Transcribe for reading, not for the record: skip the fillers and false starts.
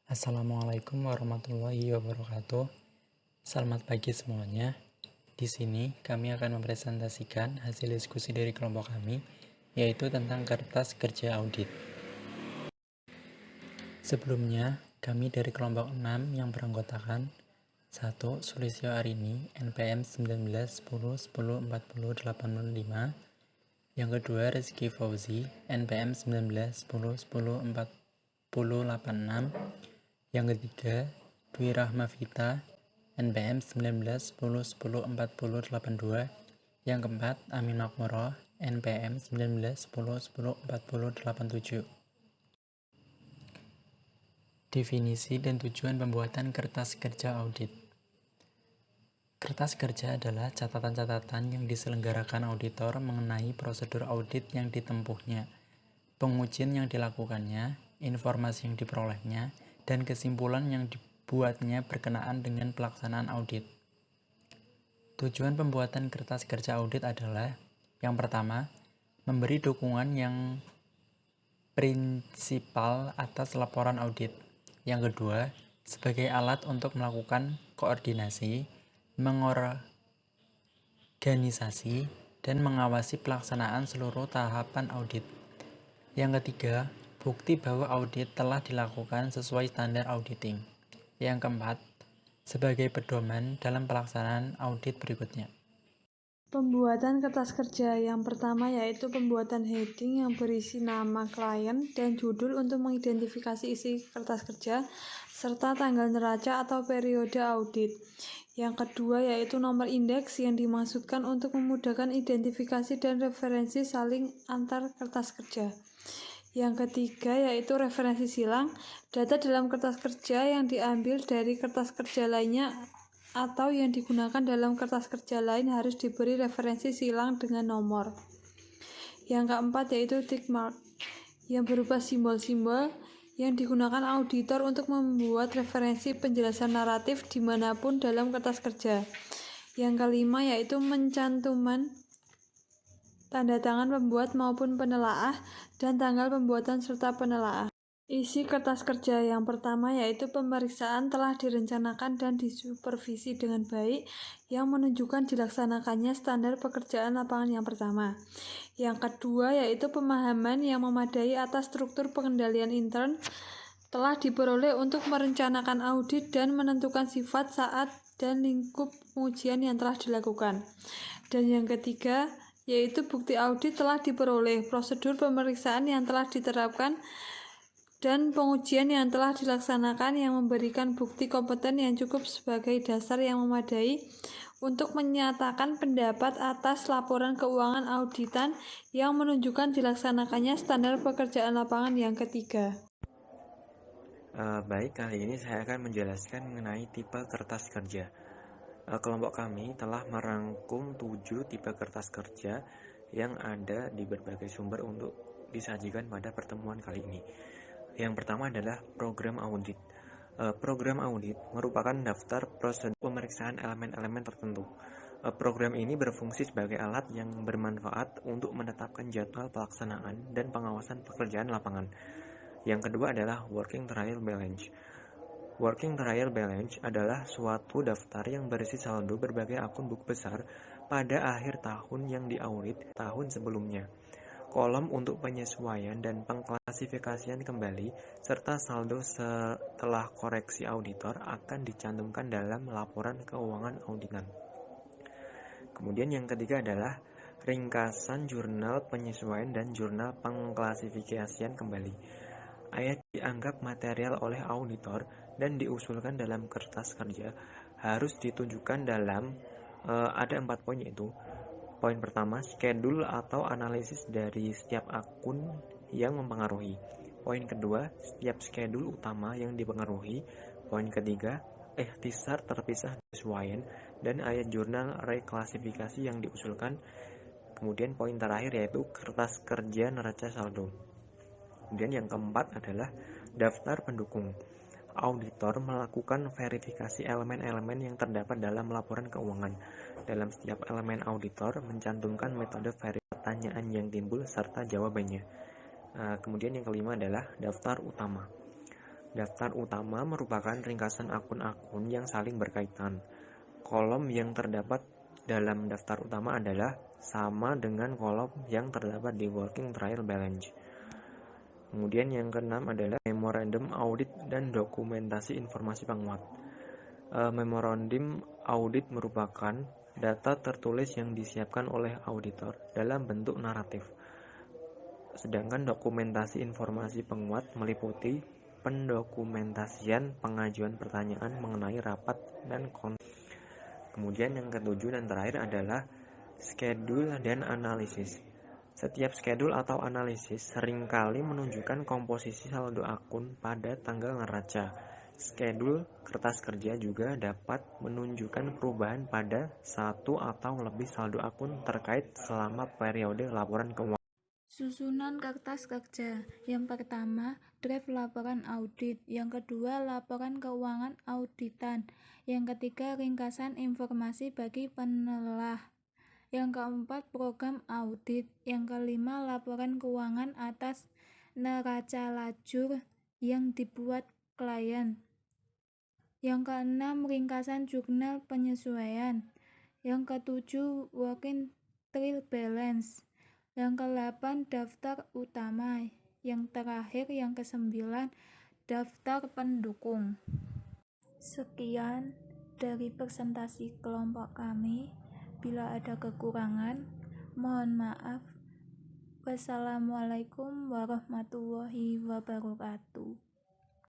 Assalamualaikum warahmatullahi wabarakatuh. Selamat pagi semuanya. Di sini kami akan mempresentasikan hasil diskusi dari kelompok kami, yaitu tentang kertas kerja audit. Sebelumnya, kami dari kelompok 6 yang beranggotakan 1. Sulistyo Arini, NPM 1910104085. Yang kedua, Rizky Fauzi, NPM 1910104086. Yang ketiga, Dwi Rahma Vita, NPM 1910104082. Yang keempat, Amin Makmuro, NPM 1910104087. Definisi dan tujuan pembuatan kertas kerja audit. Kertas kerja adalah catatan-catatan yang diselenggarakan auditor mengenai prosedur audit yang ditempuhnya, pengujian yang dilakukannya, informasi yang diperolehnya, dan kesimpulan yang dibuatnya berkenaan dengan pelaksanaan audit. Tujuan pembuatan kertas kerja audit adalah: yang pertama, memberi dukungan yang prinsipal atas laporan audit. Yang kedua, sebagai alat untuk melakukan koordinasi, mengorganisasi, dan mengawasi pelaksanaan seluruh tahapan audit. Yang ketiga, bukti bahwa audit telah dilakukan sesuai standar auditing. Yang keempat, sebagai pedoman dalam pelaksanaan audit berikutnya. Pembuatan kertas kerja yang pertama yaitu pembuatan heading yang berisi nama klien dan judul untuk mengidentifikasi isi kertas kerja serta tanggal neraca atau periode audit. Yang kedua yaitu nomor indeks yang dimaksudkan untuk memudahkan identifikasi dan referensi saling antar kertas kerja. Yang ketiga yaitu referensi silang, data dalam kertas kerja yang diambil dari kertas kerja lainnya atau yang digunakan dalam kertas kerja lain harus diberi referensi silang dengan nomor. Yang keempat yaitu tick mark, yang berupa simbol-simbol yang digunakan auditor untuk membuat referensi penjelasan naratif dimanapun dalam kertas kerja. Yang kelima yaitu mencantuman tanda tangan pembuat maupun penelaah dan tanggal pembuatan serta penelaah. Isi kertas kerja yang pertama yaitu pemeriksaan telah direncanakan dan disupervisi dengan baik yang menunjukkan dilaksanakannya standar pekerjaan lapangan yang pertama. Yang kedua yaitu pemahaman yang memadai atas struktur pengendalian intern telah diperoleh untuk merencanakan audit dan menentukan sifat, saat, dan lingkup pengujian yang telah dilakukan. Dan yang ketiga yaitu bukti audit telah diperoleh, prosedur pemeriksaan yang telah diterapkan, dan pengujian yang telah dilaksanakan yang memberikan bukti kompeten yang cukup sebagai dasar yang memadai untuk menyatakan pendapat atas laporan keuangan auditan yang menunjukkan dilaksanakannya standar pekerjaan lapangan yang ketiga. Baik, kali ini saya akan menjelaskan mengenai tipe kertas kerja. Kelompok kami telah merangkum 7 tipe kertas kerja yang ada di berbagai sumber untuk disajikan pada pertemuan kali ini. Yang pertama adalah program audit. Program audit merupakan daftar prosedur pemeriksaan elemen-elemen tertentu. Program ini berfungsi sebagai alat yang bermanfaat untuk menetapkan jadwal pelaksanaan dan pengawasan pekerjaan lapangan. Yang kedua adalah Working Trial Balance. Working Trial Balance adalah suatu daftar yang berisi saldo berbagai akun buku besar pada akhir tahun yang diaudit tahun sebelumnya. Kolom untuk penyesuaian dan pengklasifikasian kembali serta saldo setelah koreksi auditor akan dicantumkan dalam laporan keuangan auditan. Kemudian yang ketiga adalah ringkasan jurnal penyesuaian dan jurnal pengklasifikasian kembali. Ayat dianggap material oleh auditor dan diusulkan dalam kertas kerja harus ditunjukkan dalam ada 4 poin, yaitu poin pertama, schedule atau analisis dari setiap akun yang mempengaruhi. Poin kedua, setiap schedule utama yang dipengaruhi. Poin ketiga, ikhtisar terpisah penyesuaian dan ayat jurnal reklasifikasi yang diusulkan. Kemudian poin terakhir yaitu kertas kerja neraca saldo. Kemudian yang keempat adalah daftar pendukung. Auditor melakukan verifikasi elemen-elemen yang terdapat dalam laporan keuangan. Dalam setiap elemen auditor mencantumkan metode verifikasi pertanyaan yang timbul serta jawabannya. Kemudian yang kelima adalah daftar utama. Daftar utama merupakan ringkasan akun-akun yang saling berkaitan. Kolom yang terdapat dalam daftar utama adalah sama dengan kolom yang terdapat di Working Trial Balance. Kemudian yang keenam adalah memorandum audit dan dokumentasi informasi penguat. Memorandum audit merupakan data tertulis yang disiapkan oleh auditor dalam bentuk naratif. Sedangkan dokumentasi informasi penguat meliputi pendokumentasian pengajuan pertanyaan mengenai rapat dan konten. Kemudian yang ketujuh dan terakhir adalah schedule dan analisis. Setiap schedule atau analisis seringkali menunjukkan komposisi saldo akun pada tanggal neraca. Schedule kertas kerja juga dapat menunjukkan perubahan pada satu atau lebih saldo akun terkait selama periode laporan keuangan. Susunan kertas kerja. Yang pertama, draft laporan audit. Yang kedua, laporan keuangan auditan. Yang ketiga, ringkasan informasi bagi penelah. Yang keempat, program audit. Yang kelima, laporan keuangan atas neraca lajur yang dibuat klien. Yang keenam, ringkasan jurnal penyesuaian. Yang ketujuh, working trial balance. Yang ke-8 daftar utama. Yang terakhir yang ke-9 daftar pendukung. Sekian dari presentasi kelompok kami. Bila ada kekurangan, mohon maaf. Wassalamualaikum warahmatullahi wabarakatuh.